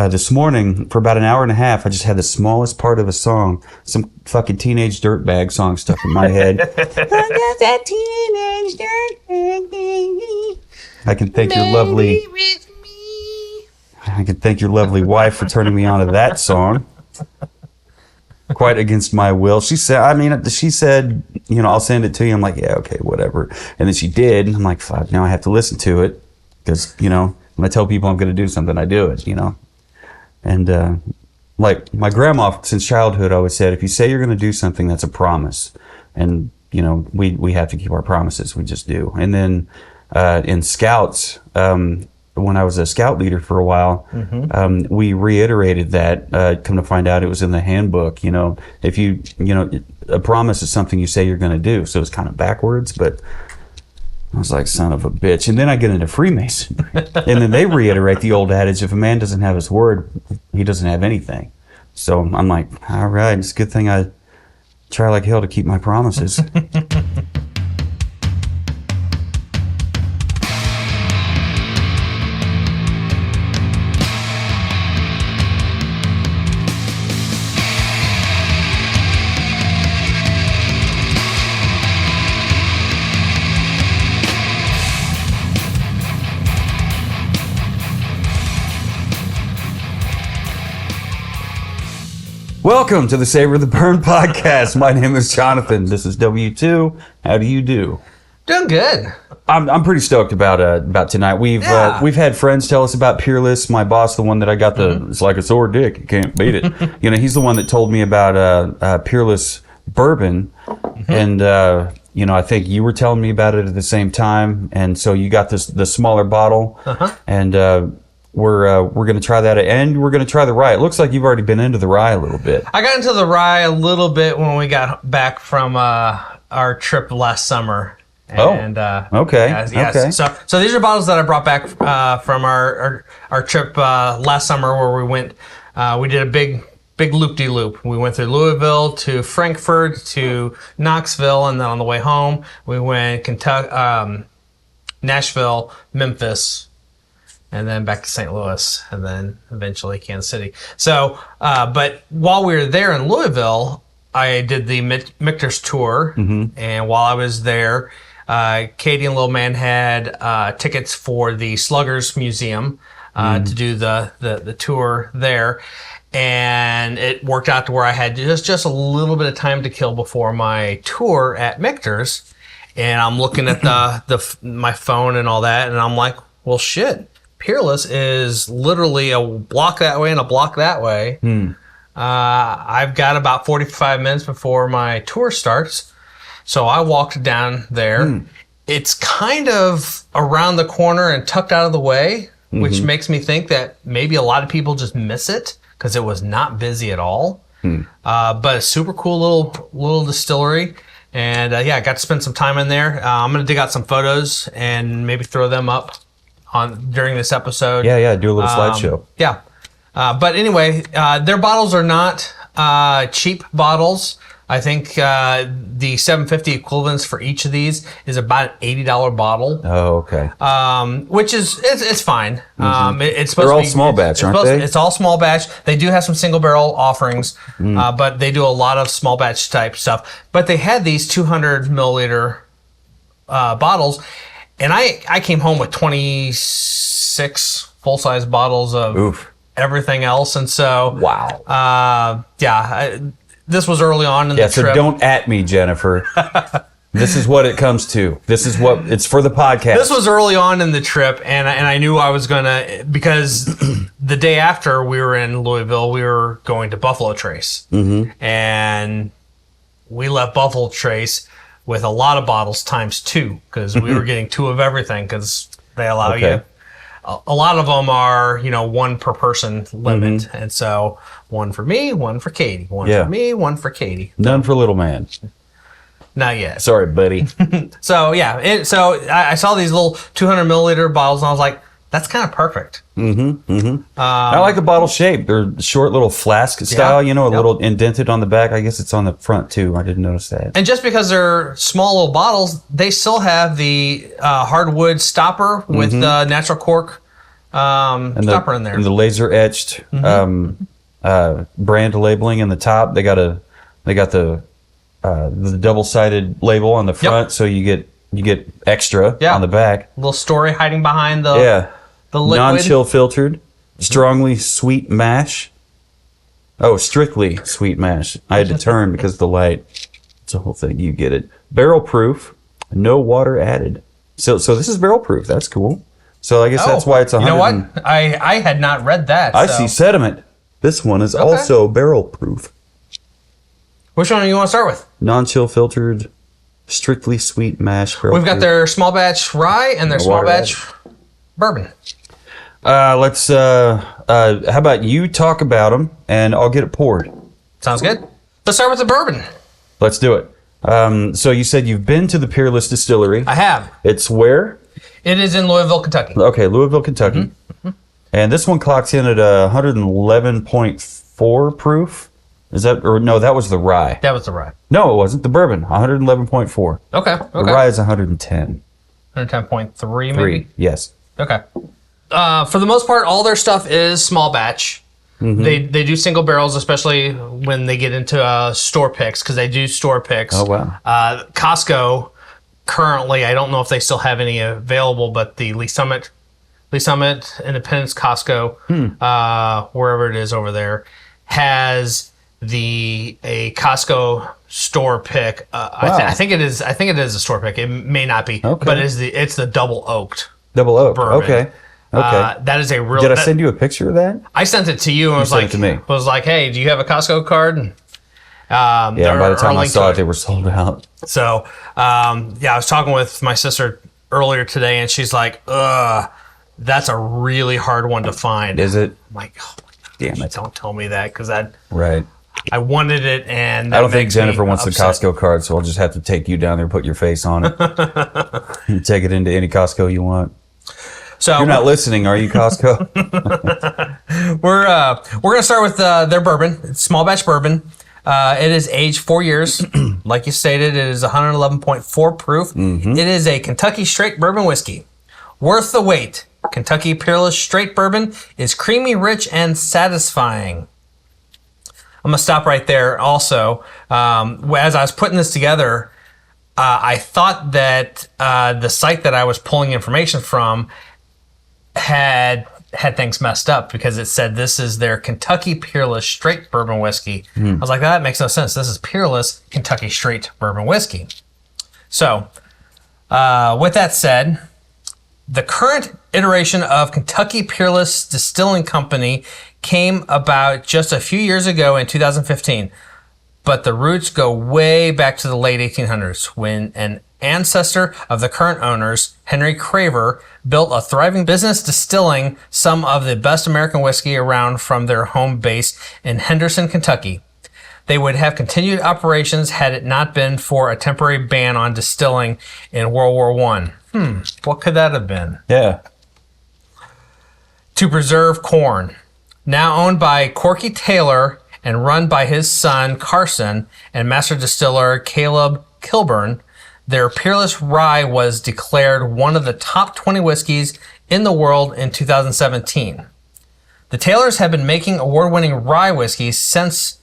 this morning, for about an hour and a half, I just had the smallest part of a song, some fucking teenage dirtbag song stuck in my head. That teenage dirtbag. I can thank your lovely... I can thank your lovely wife for turning me on to that song. Quite against my will. She said, I'll send it to you. I'm like, yeah, okay, whatever. And then she did. And I'm like, fuck, now I have to listen to it. Because, when I tell people I'm going to do something, I do it, And like my grandma, since childhood, always said, if you say you're going to do something, that's a promise. And, we have to keep our promises. We just do. And then in Scouts, when I was a scout leader for a while, we reiterated that. Come to find out, it was in the handbook. If you, a promise is something you say you're going to do. So it's kind of backwards, but I was like, son of a bitch. And then I get into Freemasonry, and then they reiterate the old adage: if a man doesn't have his word, he doesn't have anything. So I'm like, all right, it's a good thing I try like hell to keep my promises. Welcome to the Savor the Burn podcast. My name is Jonathan. This is W2. How do you do? Doing good. I'm pretty stoked about tonight. We've had friends tell us about Peerless. My boss, the one that I got it's like a sore dick. You can't beat it. He's the one that told me about Peerless Bourbon, and I think you were telling me about it at the same time. And so you got the smaller bottle, and we're going to try that, and we're going to try the rye. It looks like you've already been into the rye a little bit. I got into the rye a little bit when we got back from our trip last summer. And, okay. Okay. So these are bottles that I brought back from our trip last summer, where we went. We did a big loop-de-loop. We went through Louisville to Frankfurt to Knoxville, and then on the way home we went Kentucky, Nashville, Memphis, and then back to St. Louis, and then eventually Kansas City. So, but while we were there in Louisville, I did the Michter's tour, and while I was there, Katie and Lil Man had tickets for the Sluggers Museum to do the tour there, and it worked out to where I had just a little bit of time to kill before my tour at Michter's, and I'm looking at my phone and all that, and I'm like, well, shit. Peerless is literally a block that way and a block that way. I've got about 45 minutes before my tour starts, so I walked down there. It's kind of around the corner and tucked out of the way, which makes me think that maybe a lot of people just miss it because it was not busy at all. But a super cool little distillery. And I got to spend some time in there. I'm going to dig out some photos and maybe throw them up during this episode. Yeah, do a little slideshow. But anyway, their bottles are not cheap bottles. I think the $7.50 equivalents for each of these is about an $80 bottle. Oh, okay. Which is it's fine. It's supposed They're to all be, small batch, aren't they? It's all small batch. They do have some single barrel offerings, but they do a lot of small batch type stuff. But they had these 200 milliliter bottles. And I came home with 26 full-size bottles of everything else. And so... Wow. This was early on in the trip. So don't at me, Jennifer. This is what it comes to. It's for the podcast. This was early on in the trip, and I knew I was going to... Because the day after we were in Louisville, we were going to Buffalo Trace. And we left Buffalo Trace with a lot of bottles times 2, because we were getting 2 of everything, because they allow you. A lot of them are, one per person limit, and so 1 for me, 1 for Katie, 1 for me, 1 for Katie. None for little man. Not yet. Sorry, buddy. So I saw these little 200 milliliter bottles, and I was like, that's kind of perfect. I like the bottle shape. They're short little flask style, a little indented on the back. I guess it's on the front too. I didn't notice that. And just because they're small little bottles, they still have the hardwood stopper with the natural cork stopper in there. And the laser etched brand labeling in the top. They got the double-sided label on the front, so you get extra on the back. A little story hiding behind the liquid. Non-chill filtered, strongly sweet mash. Oh, strictly sweet mash. I had to turn because of the light. It's a whole thing. You get it. Barrel proof, no water added. So this is barrel proof. That's cool. So I guess that's why it's 100. You know what? I had not read that. I see sediment. This one is also barrel proof. Which one do you want to start with? Non-chill filtered, strictly sweet mash. We've got their small batch rye and their small batch bourbon. Let's. How about you talk about them and I'll get it poured. Sounds good. Let's start with the bourbon. Let's do it. So you said you've been to the Peerless Distillery. I have. It's where? It is in Louisville, Kentucky. Okay, Louisville, Kentucky. And this one clocks in at 111.4 proof. Is that, or no, that was the rye. That was the rye. No, it wasn't. The bourbon, 111.4. Okay. The rye is 110. 110.3 maybe? Yes. Okay. For the most part, all their stuff is small batch. They do single barrels, especially when they get into store picks, because they do store picks. Oh, wow. Costco, currently, I don't know if they still have any available, but the Lee Summit Independence Costco, wherever it is over there, has a Costco store pick. Wow. I think it is a store pick. It may not be, but it's the double oaked. Double oak. Bourbon. Okay. That is a real. Did I send you a picture of that? I sent it to you and sent it to me. Was like, hey, do you have a Costco card? And, by the time I saw it, they were sold out. So, I was talking with my sister earlier today, and she's like, that's a really hard one to find. Is it? I'm like, oh my God, damn it. Don't tell me that, because Right. I wanted it, and I don't think Jennifer wants the upset. Costco card, so I'll just have to take you down there and put your face on it. You take it into any Costco you want. So you're not listening, are you, Costco? We're gonna start with their bourbon. It's small batch bourbon. It is aged 4 years. Like you stated, it is 111.4 proof. It is a Kentucky straight bourbon whiskey. Worth the wait. Kentucky Peerless Straight Bourbon is creamy, rich, and satisfying. I'm going to stop right there also. As I was putting this together, I thought that the site that I was pulling information from had things messed up, because it said this is their Kentucky Peerless Straight Bourbon Whiskey. I was like, that makes no sense. This is Peerless Kentucky Straight Bourbon Whiskey. So, with that said, the current iteration of Kentucky Peerless Distilling Company came about just a few years ago in 2015, but the roots go way back to the late 1800s, when an ancestor of the current owners, Henry Craver, built a thriving business distilling some of the best American whiskey around from their home base in Henderson, Kentucky. They would have continued operations had it not been for a temporary ban on distilling in World War I. What could that have been? Yeah. To preserve corn. Now owned by Corky Taylor and run by his son Carson and master distiller Caleb Kilburn, their Peerless Rye was declared one of the top 20 whiskeys in the world in 2017. The Taylors have been making award-winning rye whiskeys since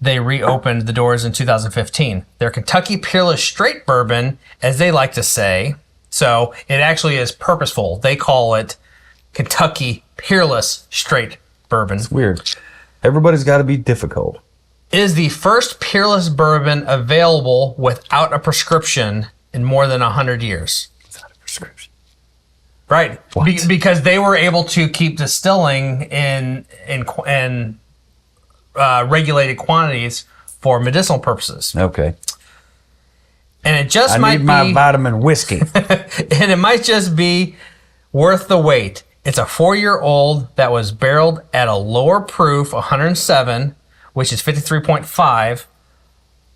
they reopened the doors in 2015. Their Kentucky Peerless Straight Bourbon, as they like to say, so it actually is purposeful. They call it Kentucky Peerless Straight Bourbon. It's weird. Everybody's got to be difficult. Is the first Peerless bourbon available without a prescription in more than 100 years. Without a prescription. Right. Because they were able to keep distilling in regulated quantities for medicinal purposes. Okay. And it just I need my vitamin whiskey. And it might just be worth the wait. It's a 4-year-old that was barreled at a lower proof, 107, which is 53.5.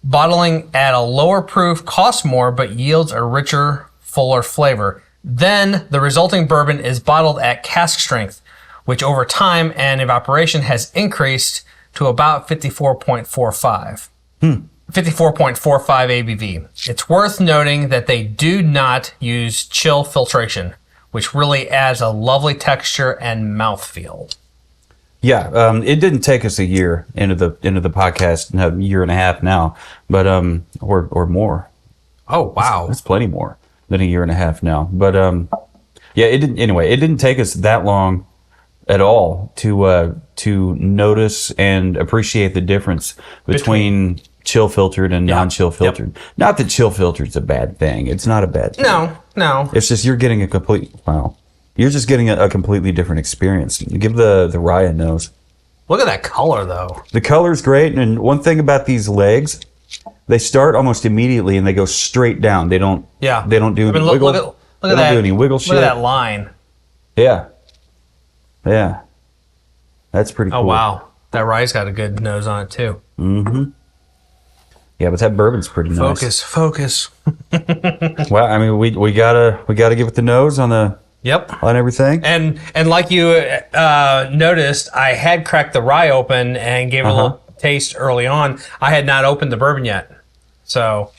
Bottling at a lower proof costs more, but yields a richer, fuller flavor. Then the resulting bourbon is bottled at cask strength, which over time and evaporation has increased to about 54.45. 54.45 ABV. It's worth noting that they do not use chill filtration, which really adds a lovely texture and mouthfeel. Yeah, it didn't take us a year into the podcast, a year and a half now, but or more. Oh wow, that's plenty more than a year and a half now. But yeah, it didn't. Anyway, it didn't take us that long at all to notice and appreciate the difference between chill filtered and non-chill filtered. Yep. Not that chill filtered's a bad thing. It's not a bad thing. No. It's just you're getting a complete You're just getting a completely different experience. Give the rye a nose. Look at that color, though. The color's great, and one thing about these legs, they start almost immediately and they go straight down. They don't. Yeah. They don't do any look wiggle. Look they at don't that. do any wiggle shit. Look at that line. Yeah. Yeah. That's pretty cool. Oh wow, that rye's got a good nose on it too. Mm-hmm. Yeah, but that bourbon's pretty nice. Focus. Well, I mean, we gotta give it the nose on the. Yep. On everything. And like you noticed, I had cracked the rye open and gave it a little taste early on. I had not opened the bourbon yet. So,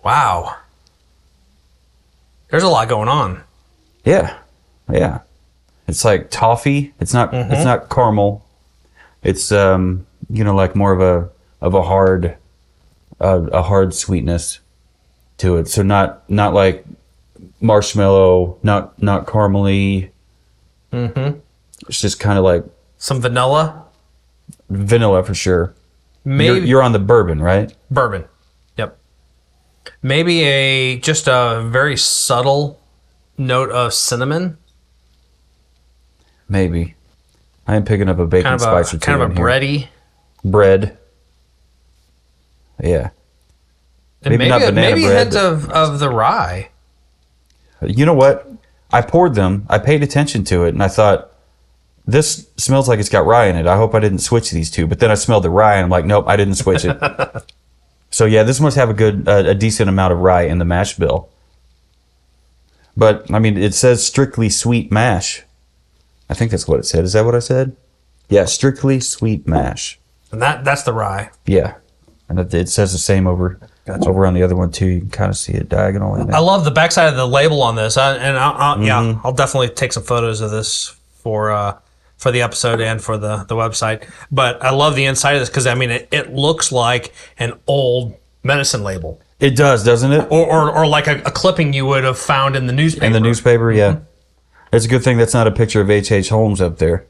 wow. There's a lot going on. Yeah. Yeah. It's like toffee. It's not caramel. It's like more of a hard sweetness to it. So not like marshmallow, not caramely. Mm-hmm. It's just kind of like some vanilla for sure. Maybe you're on the bourbon, right? Bourbon. Yep. Maybe just a very subtle note of cinnamon. Maybe. I am picking up a bacon spice or two. Kind of a bready bread. Yeah. And maybe heads of the rye. You know what? I poured them. I paid attention to it, and I thought, this smells like it's got rye in it. I hope I didn't switch these two. But then I smelled the rye, and I'm like, nope, I didn't switch it. So yeah, this must have a decent amount of rye in the mash bill. But I mean, it says strictly sweet mash. I think that's what it said. Is that what I said? Yeah, strictly sweet mash. And that's the rye. Yeah, and it says the same over on the other one too. You can kind of see it diagonal in there. I love the backside of the label on this, I'll definitely take some photos of this for the episode and for the website. But I love the inside of this because I mean it looks like an old medicine label. It does, doesn't it? Or like a clipping you would have found in the newspaper. In the newspaper, yeah. It's a good thing that's not a picture of H.H. Holmes up there.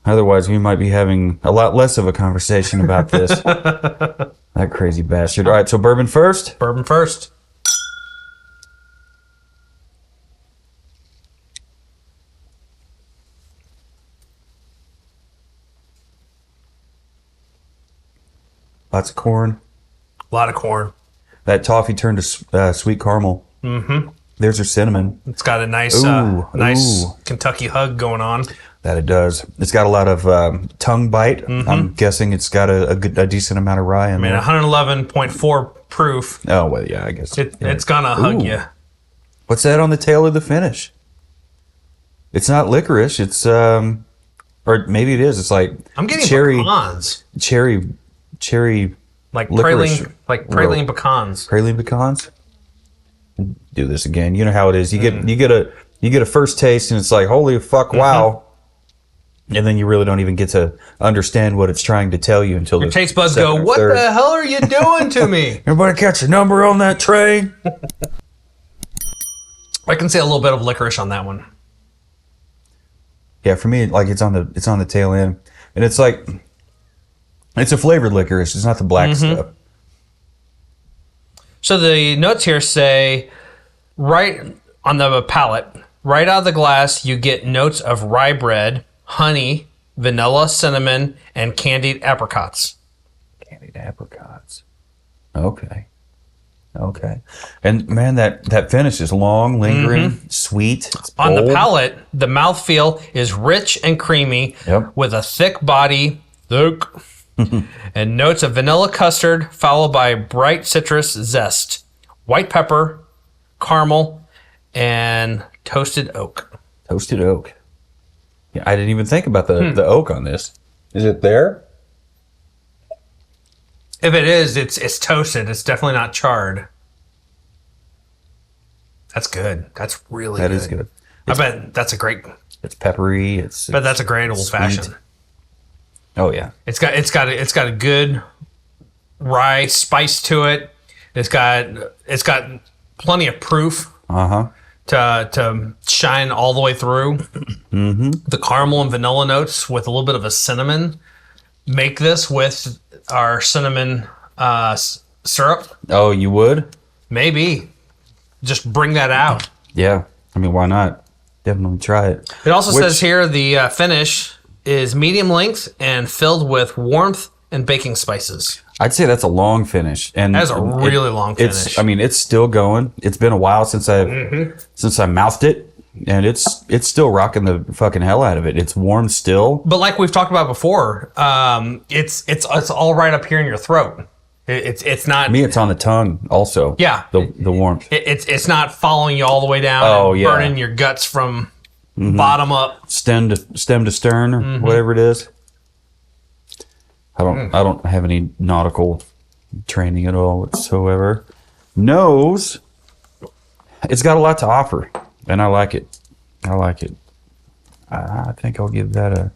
Otherwise, we might be having a lot less of a conversation about this. That crazy bastard. All right, so bourbon first? Bourbon first. Lots of corn. A lot of corn. That toffee turned to sweet caramel. Mm-hmm. There's your cinnamon. It's got a nice Kentucky hug going on. That it does. It's got a lot of tongue bite. Mm-hmm. I'm guessing it's got a decent amount of rye in there. 111.4 proof. Oh, well, yeah, I guess. It's going to hug you. What's that on the tail of the finish? It's not licorice. It's, or maybe it is. It's like I'm getting pecans. Cherry. Like licorice. praline pecans. Praline pecans? Do this again. You know how it is. You get a first taste and it's like, holy fuck, wow. And then you really don't even get to understand what it's trying to tell you until your taste buds go, what the hell are you doing to me? Everybody catch a number on that train? I can see a little bit of licorice on that one. Yeah, for me, like it's on the tail end. And it's like, it's a flavored licorice. It's not the black stuff. So the notes here say, right on the palate, right out of the glass, you get notes of rye bread, honey, vanilla, cinnamon, and candied apricots. Candied apricots. Okay. And man, that finish is long, lingering, sweet. It's bold. On the palate, the mouthfeel is rich and creamy with a thick body, and notes of vanilla custard followed by bright citrus zest, white pepper, caramel, and toasted oak. Toasted oak. Yeah, I didn't even think about the oak on this. Is it there? If it is, it's toasted. It's definitely not charred. That's good. That's really That good. is good. I bet that's a great. It's peppery. But that's a great old fashioned. Oh yeah. It's got a good rye spice to it. It's got plenty of proof to shine all the way through. Mm-hmm. The caramel and vanilla notes with a little bit of a cinnamon make this with our cinnamon syrup. Oh, you would? Maybe. Just bring that out. Yeah. I mean, why not? Definitely try it. It also says here the finish is medium length and filled with warmth and baking spices. I'd say that's a long finish, and that's a really long finish. It's still going. It's been a while since I mouthed it, and it's still rocking the fucking hell out of it. It's warm still. But like we've talked about before, it's all right up here in your throat. It's not me. It's on the tongue also. Yeah, the warmth. It's not following you all the way down. Burning your guts from bottom up, stem to stern, or whatever it is. I don't have any nautical training at all whatsoever. Nose, it's got a lot to offer, and I like it. I think I'll give that a.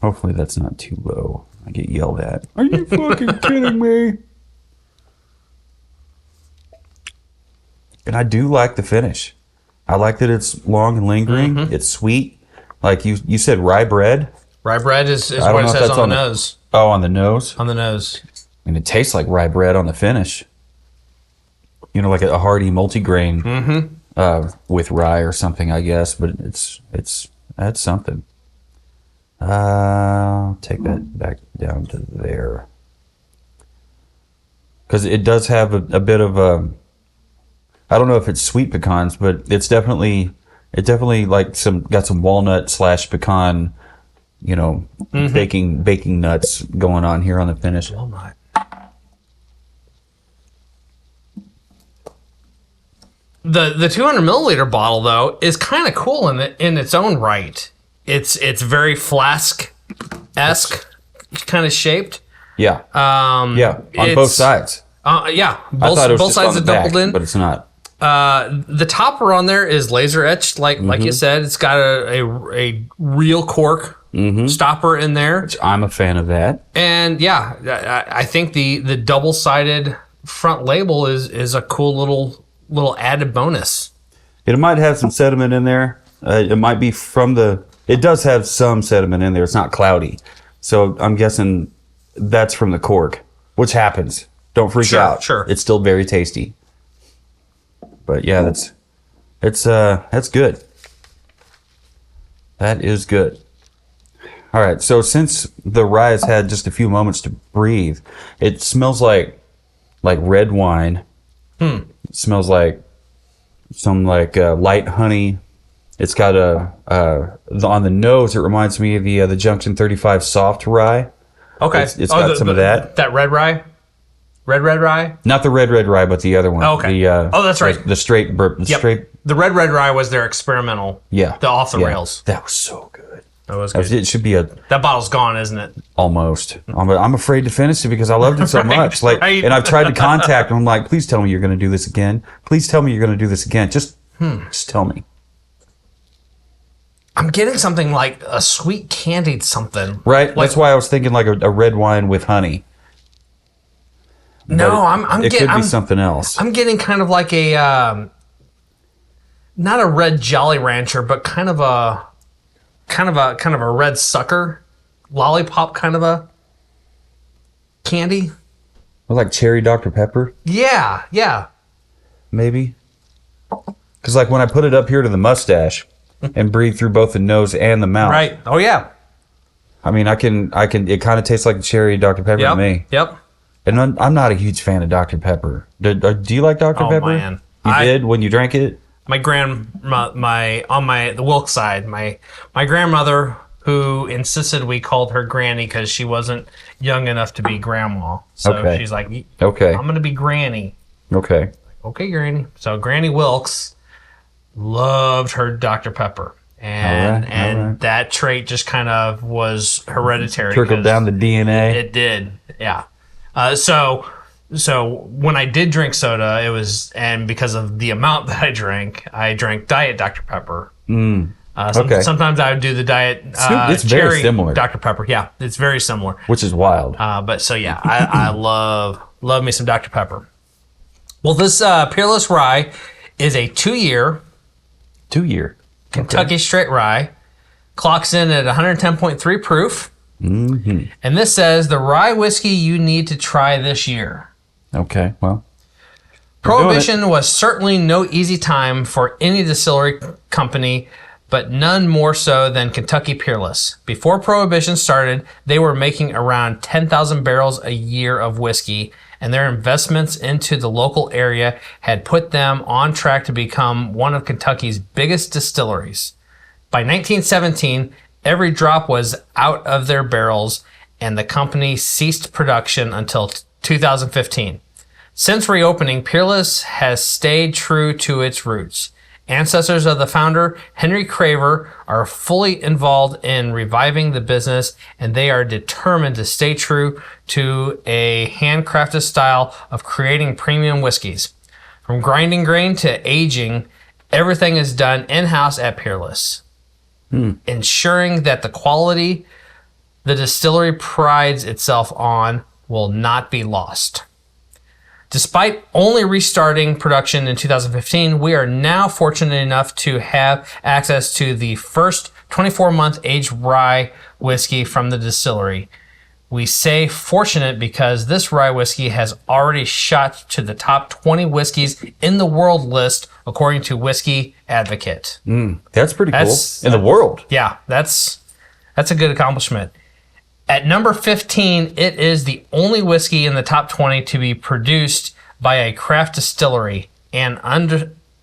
Hopefully that's not too low. I get yelled at. Are you fucking kidding me? And I do like the finish. I like that it's long and lingering. It's sweet. Like you said, rye bread. Rye bread is what it says on the nose. Oh, on the nose? On the nose. And it tastes like rye bread on the finish. You know, like a hearty multigrain with rye or something, I guess. But that's something. I'll take that back down to there. Because it does have a bit of a... I don't know if it's sweet pecans, but it's definitely like got some walnut / pecan, you know, baking nuts going on here on the finish. Walnut. The 200 milliliter bottle though is kind of cool in its own right. It's very flask-esque kind of shaped. Yeah. On both sides. Both sides are doubled in, but it's not. The topper on there is laser etched, like you said. It's got a real cork stopper in there, which I'm a fan of that. And I think the double sided front label is a cool little added bonus. It might have some sediment in there. It might be it does have some sediment in there. It's not cloudy, so I'm guessing that's from the cork, which happens. Don't freak out. Sure, it's still very tasty. But yeah, that's good. That is good. All right, so since the rye has had just a few moments to breathe, it smells like red wine. It smells like some light honey. It's got on the nose. It reminds me of the Junction 35 soft rye. Okay, it's got some of that. That red rye. Red rye? Not the red rye, but the other one. Oh, okay. That's right. The straight straight. The red rye was their experimental. Yeah. The off the rails. That was so good. That was good. It should be that bottle's gone, isn't it? Almost. I'm afraid to finish it because I loved it so much. And I've tried to contact them. I'm like, please tell me you're going to do this again. Please tell me you're going to do this again. Just tell me. I'm getting something like a sweet candied something. Right. That's why I was thinking like a red wine with honey. No, it could be something else. I'm getting kind of like a not a red Jolly Rancher, but kind of a red sucker lollipop kind of a candy. Like cherry Dr. Pepper? Yeah. Maybe. Because like when I put it up here to the mustache and breathe through both the nose and the mouth. Right. Oh yeah. I mean, I can. It kind of tastes like cherry Dr. Pepper to me. Yep. And I'm not a huge fan of Dr. Pepper. Do you like Dr. Pepper? Oh man, you did when you drank it. My the Wilk side, my grandmother, who insisted we called her Granny because she wasn't young enough to be grandma. So she's like, okay, I'm gonna be Granny. Okay, Granny. So Granny Wilkes loved her Dr. Pepper. And that trait just kind of was hereditary. Trickled down the DNA. It did, yeah. So So when I did drink soda, and because of the amount that I drank Diet Dr. Pepper. Okay. Sometimes I would do the Diet it's cherry very similar. Dr. Pepper. Yeah, it's very similar. Which is wild. But so yeah, I love me some Dr. Pepper. Well, this Peerless Rye is a 2-year Kentucky straight rye. Clocks in at 110.3 proof. And this says the rye whiskey you need to try this year. Okay, well. Prohibition was certainly no easy time for any distillery company, but none more so than Kentucky Peerless. Before Prohibition started, they were making around 10,000 barrels a year of whiskey, and their investments into the local area had put them on track to become one of Kentucky's biggest distilleries. By 1917, every drop was out of their barrels, and the company ceased production until 2015. Since reopening, Peerless has stayed true to its roots. Ancestors of the founder, Henry Craver, are fully involved in reviving the business, and they are determined to stay true to a handcrafted style of creating premium whiskeys. From grinding grain to aging, everything is done in-house at Peerless, ensuring that the quality the distillery prides itself on will not be lost. Despite only restarting production in 2015, we are now fortunate enough to have access to the first 24-month aged rye whiskey from the distillery. We say fortunate because this rye whiskey has already shot to the top 20 whiskeys in the world list, according to Whiskey Advocate. That's pretty cool. In the world. Yeah, that's a good accomplishment. At number 15, it is the only whiskey in the top 20 to be produced by a craft distillery, and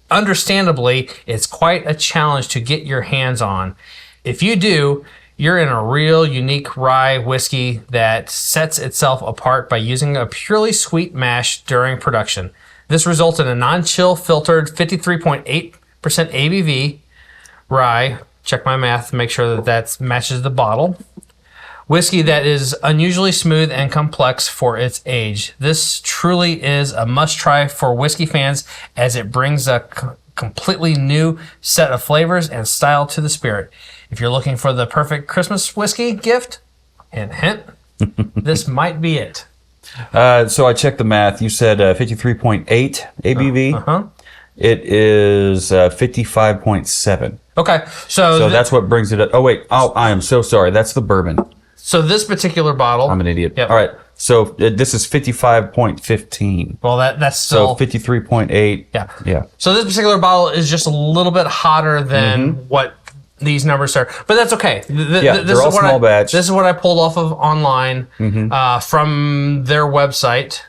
understandably, it's quite a challenge to get your hands on. If you do, you're in a real unique rye whiskey that sets itself apart by using a purely sweet mash during production. This results in a non-chill filtered 53.8% ABV rye. Check my math, make sure that matches the bottle. Whiskey that is unusually smooth and complex for its age. This truly is a must-try for whiskey fans, as it brings a completely new set of flavors and style to the spirit. If you're looking for the perfect Christmas whiskey gift, hint, this might be it. So I checked the math. You said 53.8 ABV. It is 55.7. Okay, so that's what brings it up. Oh, wait. Oh, I am so sorry. That's the bourbon. So this particular bottle... I'm an idiot. Yep. All right. So this is 55.15. Well, that's still... So 53.8. Yeah. So this particular bottle is just a little bit hotter than what these numbers are. But that's okay. They're all small batch. This is what I pulled off of online from their website.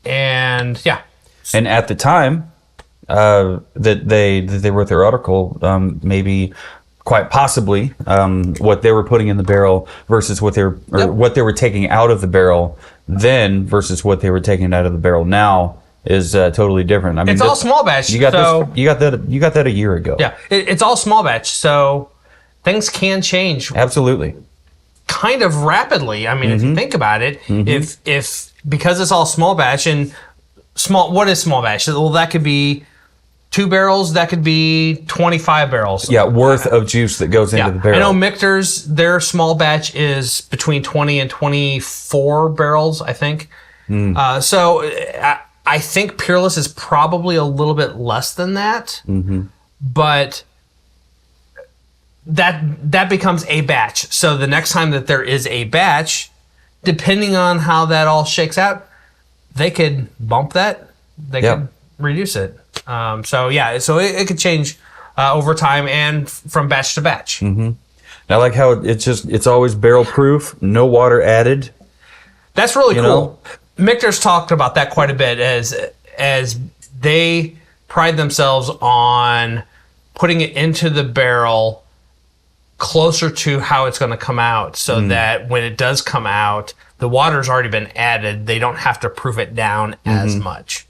And yeah. And at the time that they wrote their article, maybe... quite possibly what they were putting in the barrel versus what they were taking out of the barrel then versus what they were taking out of the barrel now is totally different. I mean, it's all small batch. You got that a year ago. Yeah, it's all small batch, so things can change. Absolutely. Kind of rapidly. I mean, if you think about it, if because it's all small batch and what is small batch? Well, that could be 2 barrels, that could be 25 barrels. Yeah, worth of juice that goes into the barrel. I know Michter's, their small batch is between 20 and 24 barrels, I think. So I think Peerless is probably a little bit less than that. But that becomes a batch. So the next time that there is a batch, depending on how that all shakes out, they could bump that. They could reduce it. So it could change over time and from batch to batch. I like how it's always barrel proof, no water added. That's really cool. Michter's talked about that quite a bit as they pride themselves on putting it into the barrel closer to how it's going to come out, so that when it does come out, the water's already been added. They don't have to proof it down as much.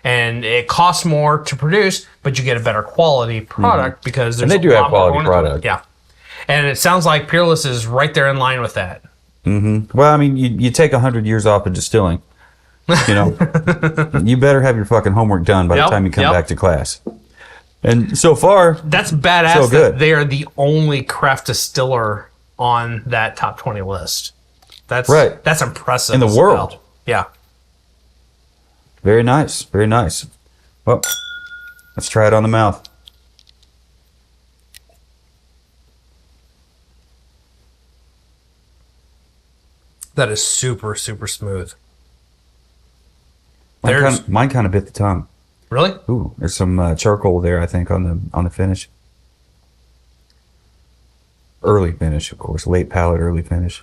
And it costs more to produce, but you get a better quality product because there's and they do have quality product. Yeah. And it sounds like Peerless is right there in line with that. Well, I mean, you take 100 years off of distilling, you know, you better have your fucking homework done by the time you come back to class. And so far, that's badass so good. that they are the only craft distiller on that top 20 list. That's right. That's impressive. In the world. Well. Yeah. Very nice. Very nice. Well, let's try it on the mouth. That is super, super smooth. Mine kind of bit the tongue. Really? Ooh, there's some charcoal there, I think, on the finish. Early finish, of course. Late palate, early finish.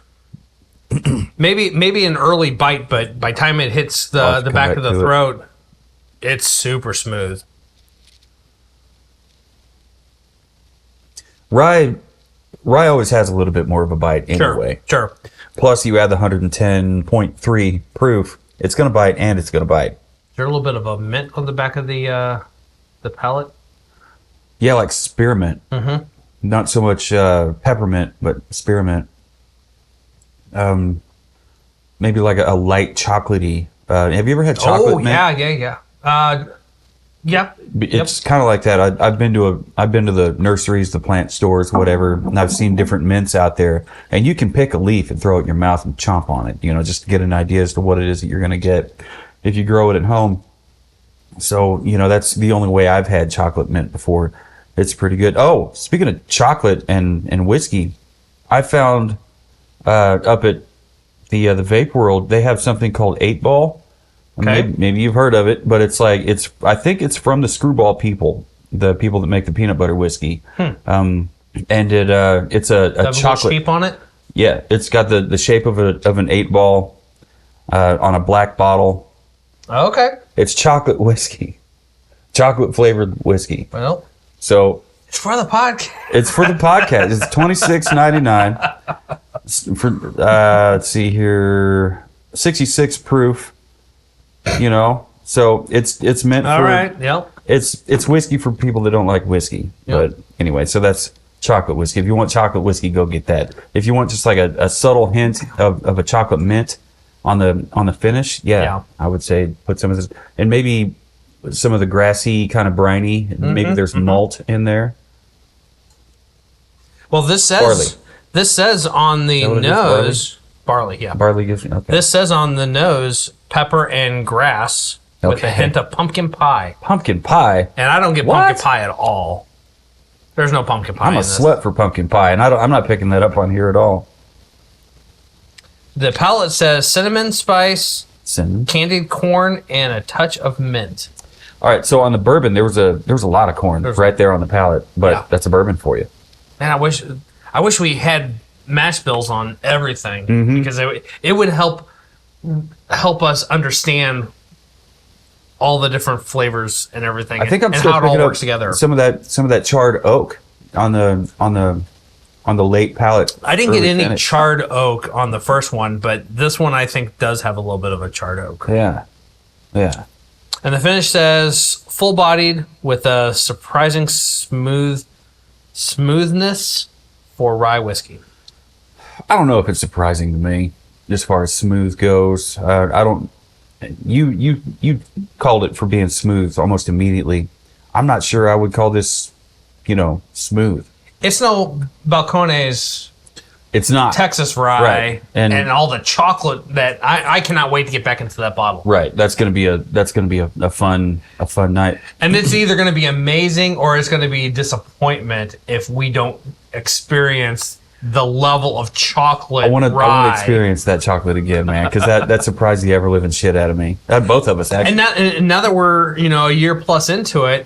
maybe an early bite, but by the time it hits the back of the throat, it's super smooth. Rye always has a little bit more of a bite anyway. Sure. Plus, you add the 110.3 proof. It's going to bite, and it's going to bite. Is there a little bit of a mint on the back of the palate? Yeah, like spearmint. Mm-hmm. Not so much peppermint, but spearmint. Maybe like a light chocolatey. Have you ever had chocolate mint? Yeah. It's kind of like that. I've been to the nurseries, the plant stores, whatever, and I've seen different mints out there. And you can pick a leaf and throw it in your mouth and chomp on it, just to get an idea as to what it is that you're going to get if you grow it at home. So, that's the only way I've had chocolate mint before. It's pretty good. Oh, speaking of chocolate and whiskey, I found up at the Vape World, they have something called 8 Ball. Okay. Maybe you've heard of it, but I think it's from the Screwball people, the people that make the peanut butter whiskey. And it's a chocolate shape on it. Yeah, it's got the shape of an 8 ball on a black bottle. Okay. It's chocolate whiskey, chocolate flavored whiskey. Well, so it's for the podcast. It's for the podcast. It's $26.99. For let's see here, 66 proof. So it's meant for. All right. Yep. It's whiskey for people that don't like whiskey. Yep. But anyway, so that's chocolate whiskey. If you want chocolate whiskey, go get that. If you want just like a subtle hint of a chocolate mint on the finish, I would say put some of this, and maybe some of the grassy kind of briny. Mm-hmm, maybe there's malt in there. Well, this says on the nose. Barley, yeah. Barley gives you, okay. This says on the nose, pepper and grass with a hint of pumpkin pie. Pumpkin pie? And I don't get pumpkin pie at all. There's no pumpkin pie I'm a slut for pumpkin pie, and I'm not picking that up on here at all. The palate says cinnamon spice, candied corn, and a touch of mint. All right, so on the bourbon, there was a lot of corn right there on the palate, but that's a bourbon for you. Man, I wish we had mash bills on everything, because it would help us understand all the different flavors and everything. I think and how it all works together. Some of that charred oak on the late palate. I didn't get any charred oak on the first one, but this one I think does have a little bit of a charred oak. Yeah. And the finish says full-bodied with a surprising smoothness for rye whiskey. I don't know if it's surprising to me as far as smooth goes. I don't. You called it for being smooth almost immediately. I'm not sure I would call this, smooth. It's no Balcones. It's not Texas rye, right. and all the chocolate that I cannot wait to get back into that bottle. Right, that's gonna be a fun night. And it's either gonna be amazing or it's gonna be a disappointment if we don't experience the level of chocolate. I want to experience that chocolate again, man, because that surprised the ever living shit out of me. Both of us, actually. And now that we're a year plus into it,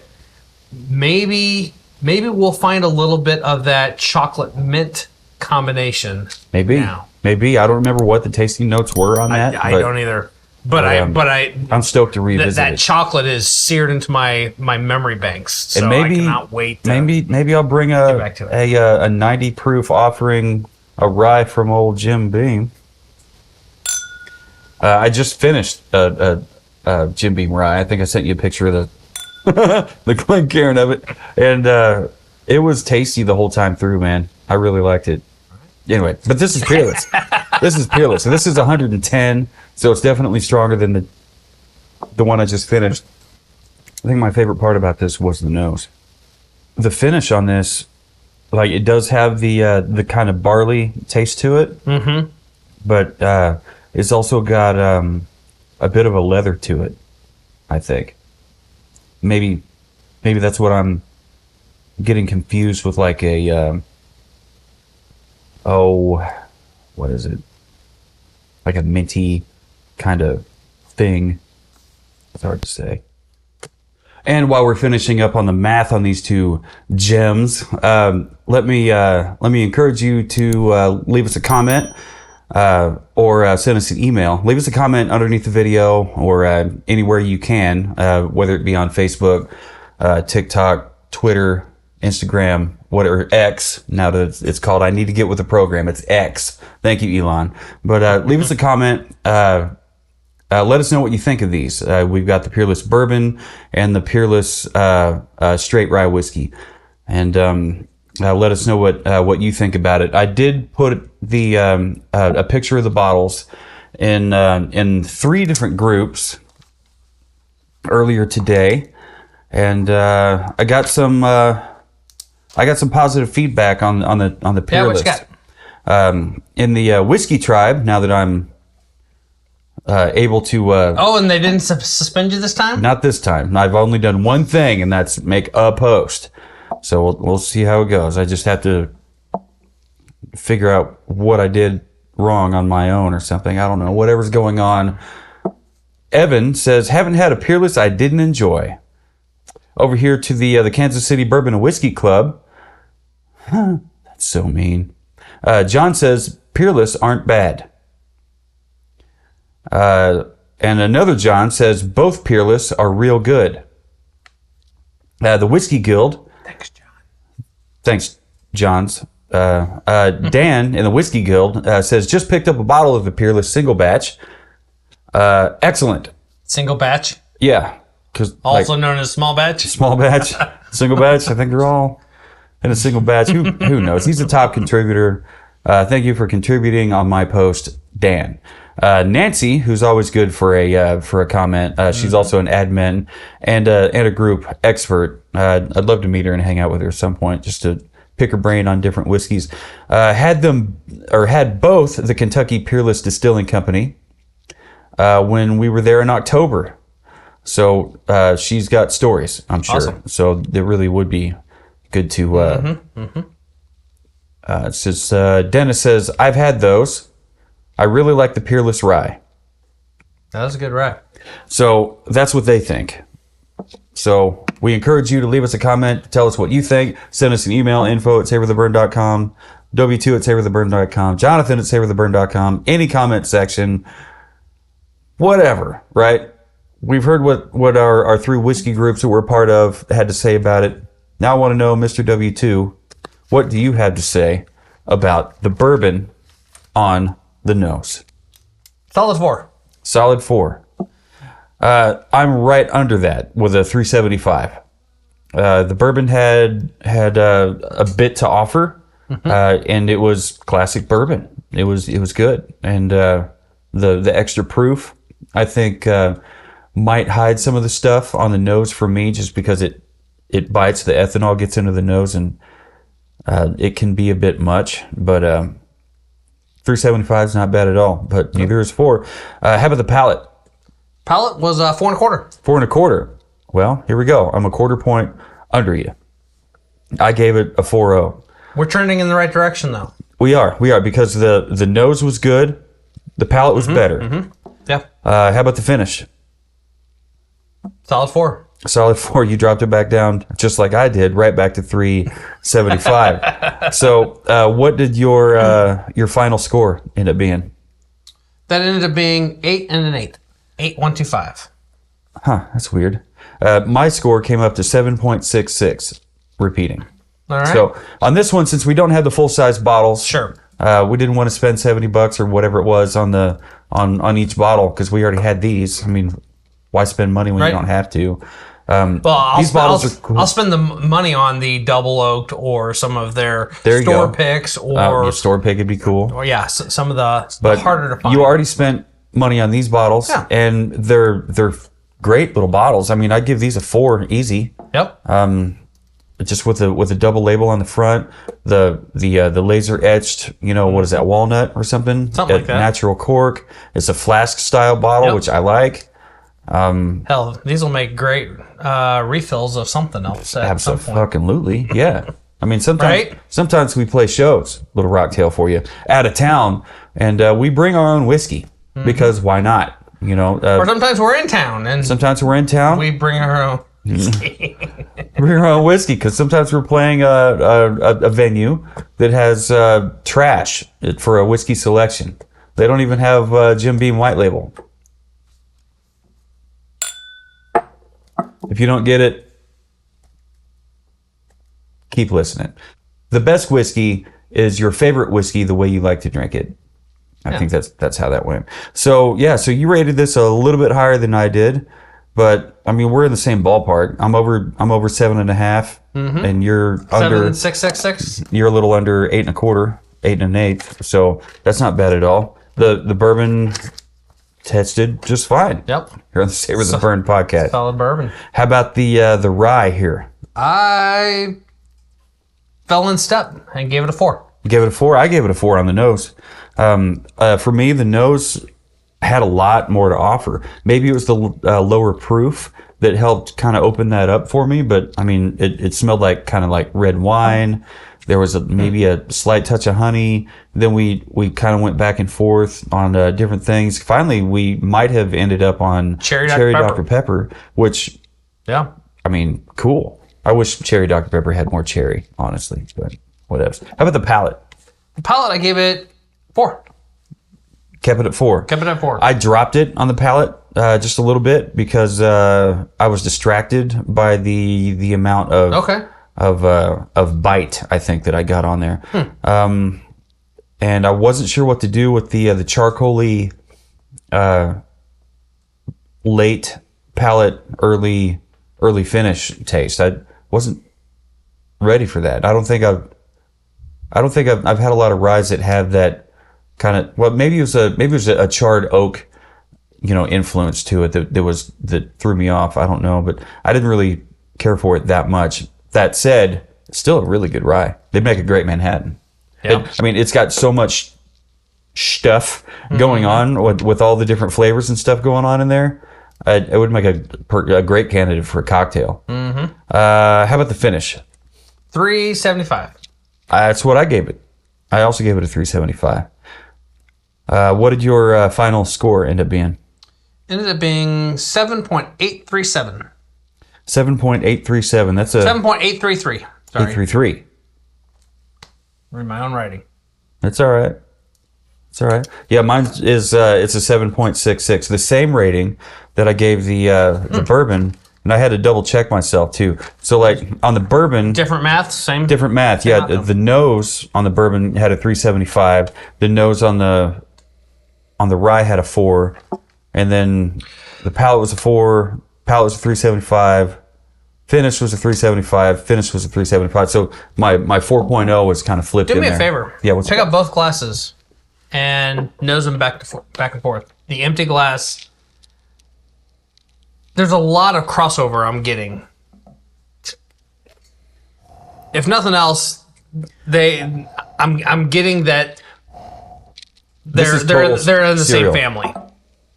maybe we'll find a little bit of that chocolate mint combination. Maybe I don't remember what the tasting notes were on that. I don't either. But I'm stoked to revisit that chocolate is seared into my memory banks. So and maybe, I cannot wait. Maybe I'll bring a 90 proof offering a rye from old Jim Beam. I just finished a Jim Beam rye. I think I sent you a picture of the Glencairn of it, and it was tasty the whole time through, man. I really liked it. Anyway, but this is Peerless. This is Peerless. And this is 110, so it's definitely stronger than the one I just finished. I think my favorite part about this was the nose. The finish on this, like, it does have the kind of barley taste to it. Mm-hmm. But it's also got a bit of a leather to it, I think. Maybe that's what I'm getting confused with, like a what is it? Like a minty kind of thing. It's hard to say. And while we're finishing up on the math on these two gems, let me encourage you to leave us a comment or send us an email. Leave us a comment underneath the video or anywhere you can, whether it be on Facebook, TikTok, Twitter, Instagram, whatever, X, now that it's called. I need to get with the program. It's X. Thank you, Elon. But leave us a comment. Let us know what you think of these. We've got the Peerless Bourbon and the Peerless Straight Rye Whiskey. And let us know what you think about it. I did put the a picture of the bottles in 3 different groups earlier today. And I got some positive feedback on the Peerless. Yeah, what you got? In the Whiskey Tribe, now that I'm able to... and they didn't suspend you this time? Not this time. I've only done one thing, and that's make a post. So we'll see how it goes. I just have to figure out what I did wrong on my own or something. I don't know. Whatever's going on. Evan says, haven't had a Peerless I didn't enjoy. Over here to the Kansas City Bourbon and Whiskey Club. That's so mean. John says, Peerless aren't bad. And another John says, both Peerless are real good. The Whiskey Guild. Thanks, John. Thanks, Johns. Dan in the Whiskey Guild says, just picked up a bottle of the Peerless single batch. Excellent. Single batch? Yeah. Also known as small batch? Small batch, single batch. I think they're all in a single batch. Who knows? He's a top contributor. Thank you for contributing on my post, Dan. Nancy, who's always good for a comment. She's also an admin and a group expert. I'd love to meet her and hang out with her at some point just to pick her brain on different whiskeys. Had both the Kentucky Peerless Distilling Company when we were there in October. So she's got stories, I'm sure. Awesome. So it really would be good to. It says Dennis says, I've had those. I really like the Peerless Rye. That was a good rye. So that's what they think. So we encourage you to leave us a comment, tell us what you think, send us an email, info@savortheburn.com, w2@savortheburn.com, jonathan@savortheburn.com, any comment section, whatever, right? We've heard what our 3 whiskey groups that we're a part of had to say about it. Now I want to know, Mr. W2, what do you have to say about the bourbon on the nose? Solid 4. Solid 4. I'm right under that with a 375. The bourbon had a bit to offer, and it was classic bourbon. It was good, and the extra proof, I think, might hide some of the stuff on the nose for me, just because it bites. The ethanol gets into the nose, and it can be a bit much. But 375 is not bad at all. But neither is 4. How about the palate? Palate was 4 1/4. 4 1/4. Well, here we go. I'm a quarter point under you. I gave it a 4.0. We're trending in the right direction, though. We are because the nose was good, the palate was better. Yeah. How about the finish? Solid 4. Solid 4. You dropped it back down just like I did, right back to 375. So, what did your final score end up being? That ended up being 8 and an 8. 8.125. Huh, that's weird. My score came up to 7.66, repeating. All right. So on this one, since we don't have the full size bottles, Sure. We didn't want to spend $70 or whatever it was on each bottle because we already had these. I mean, why spend money when Right. you don't have to? Well, These bottles are cool. I'll spend the money on the double oaked or some of their There you store go. picks Your store pick would be cool. or some of the But harder to find. you already spent money on these bottles, Yeah. and they're great little bottles. I mean, I'd give these a 4 easy. Yep. Just with a double label on the front, the laser etched, what is that, walnut or something? Something like that. Natural cork. It's a flask style bottle, Yep. which I like. Hell, these will make great refills of something else at some point. Absolutely, yeah. I mean, Right? sometimes we play shows, little rocktail for you, out of town, and we bring our own whiskey because why not? Or sometimes we're in town and Sometimes we're in town. we bring our own. Bring our own whiskey because sometimes we're playing a venue that has trash for a whiskey selection. They don't even have Jim Beam White Label. If you don't get it, keep listening. The best whiskey is your favorite whiskey the way you like to drink it. I think that's how that went. So so you rated this a little bit higher than I did, but I mean we're in the same ballpark. I'm over 7.5, and you're under 7.666. You're a little under 8.25, 8 1/8. So that's not bad at all. The bourbon tested just fine. Yep. Here on the Savor the Burn podcast. Solid bourbon. How about the rye here? I fell in step and gave it a 4. You gave it a 4. I gave it a 4 on the nose. For me, the nose had a lot more to offer. Maybe it was the lower proof that helped kind of open that up for me. But I mean, it smelled like kind of like red wine. There was maybe a slight touch of honey. Then we kind of went back and forth on different things. Finally, we might have ended up on Cherry Dr. Pepper, which, Yeah. I mean, cool. I wish Cherry Dr. Pepper had more cherry, honestly. But whatever. How about the palate? The palate, I gave it 4. Kept it at 4. Kept it at 4. I dropped it on the palate just a little bit because I was distracted by the amount of of bite I think that I got on there, and I wasn't sure what to do with the charcoaly late palate, early finish taste. I wasn't ready for that. I don't think I've had a lot of ryes that have that kind of, well, maybe it was a charred oak, influence to it that threw me off. I don't know, but I didn't really care for it that much. That said, it's still a really good rye. They'd make a great Manhattan. Yeah. It's got so much stuff going on with all the different flavors and stuff going on in there. It would make a great candidate for a cocktail. Mm-hmm. How about the finish? 3.75. That's what I gave it. I also gave it a 3.75. What did your final score end up being? Ended up being 7.837. 7.837. That's a 7.833. Sorry. 833. Read my own writing. That's all right. It's all right. Yeah, mine is it's a 7.66. The same rating that I gave the bourbon, and I had to double check myself too. So like on the bourbon, Different math, same. different math. Yeah, the nose on the bourbon had a 3.75. The nose on the rye had a 4, and then the palate was a 4. Palate was a 3.75. Finish was a 3.75. Finish was a 3.75. So my 4.0 was kind of flipped. Do in me there. a favor. Yeah, Pick up both glasses and nose them back and forth. The empty glass. There's a lot of crossover I'm getting. If nothing else, I'm getting that they're in the cereal. same family.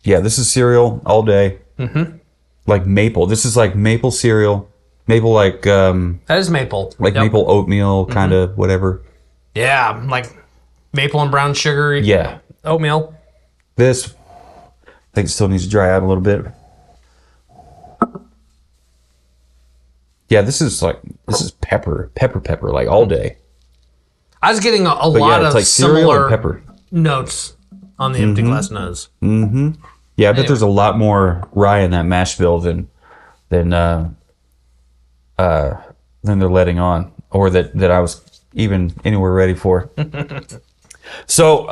Yeah, this is cereal all day. Mm-hmm. Like maple. This is like maple cereal. Maple like That is maple. like Yep. maple oatmeal kind of whatever. Yeah, like maple and brown sugar. Yeah. Oatmeal. This I think it still needs to dry out a little bit. Yeah, this is pepper like all day. I was getting a But lot yeah, it's of like cereal similar and pepper. notes on the empty glass nose. Yeah, I bet there's a lot more rye in that mash bill than they're letting on, or that I was even anywhere ready for. So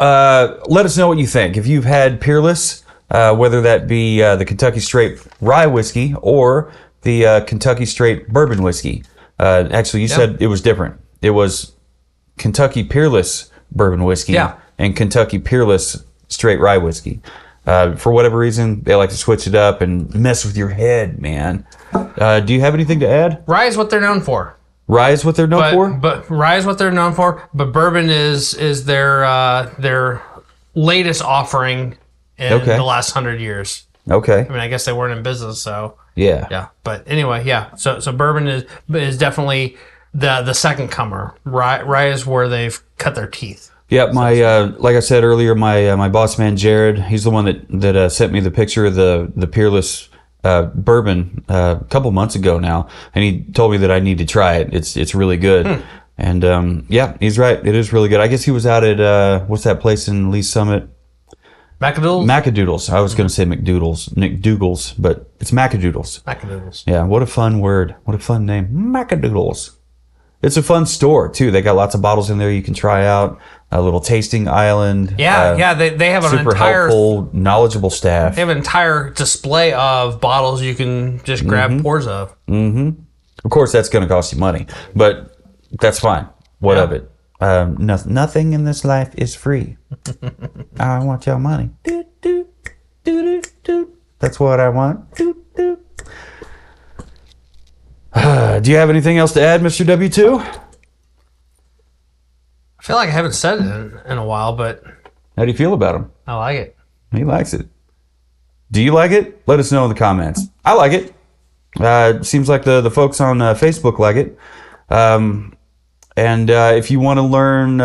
let us know what you think. If you've had Peerless, whether that be the Kentucky Straight Rye Whiskey or the Kentucky Straight Bourbon whiskey. Actually, you said it was different. It was Kentucky Peerless Bourbon whiskey and Kentucky Peerless Straight Rye whiskey. For whatever reason, they like to switch it up and mess with your head, man. Do you have anything to add? Rye is what they're known for. Rye is what they're known for? But rye is what they're known for. But bourbon is their latest offering in the last 100 years. Okay. I mean, I guess they weren't in business, so yeah. But anyway, So bourbon is definitely the second comer. Rye is where they've cut their teeth. Yeah, my like I said earlier, my boss man Jared, he's the one that sent me the picture of the Peerless bourbon a couple months ago now, and he told me that I need to try it. It's really good. And he's right. It is really good. I guess he was out at what's that place in Lee Summit? Macadoodles. I was going to say McDougal's, but it's Macadoodles. Yeah, what a fun word. What a fun name. Macadoodles. It's a fun store, too. They got lots of bottles in there you can try out. A little tasting island. They have an super entire... helpful, knowledgeable staff. They have an entire display of bottles you can just grab pours of. Mm-hmm. Of course, that's going to cost you money, but that's fine. What of it? Nothing in this life is free. I want your money. Do, do, do, do, do. That's what I want. Do, do. Do you have anything else to add, Mr. W2? I feel like I haven't said it in a while, but... How do you feel about him? I like it. He likes it. Do you like it? Let us know in the comments. I like it. It seems like the folks on Facebook like it. And if you want to learn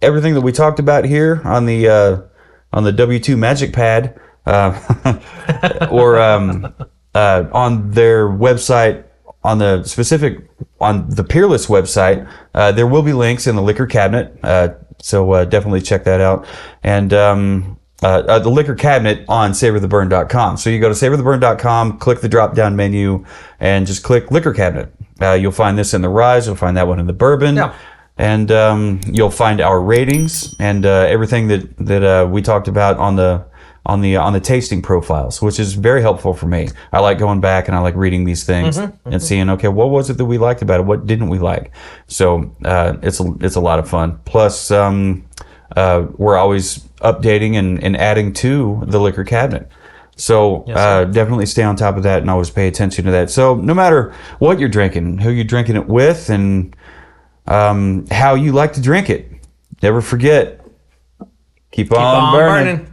everything that we talked about here on the W2 Magic Pad, or on their website, on the Peerless website, there will be links in the liquor cabinet. So definitely check that out. And the liquor cabinet on savortheburn.com. So you go to savortheburn.com, click the drop down menu, and just click liquor cabinet. You'll find this in the rye. You'll find that one in the bourbon. Yeah. And you'll find our ratings and everything that we talked about on the tasting profiles, which is very helpful for me. I like going back and I like reading these things and seeing, okay, what was it that we liked about it? What didn't we like? So it's a lot of fun. Plus, we're always updating and adding to the liquor cabinet. So definitely stay on top of that and always pay attention to that. So no matter what you're drinking, who you're drinking it with, and how you like to drink it, never forget, keep on burning.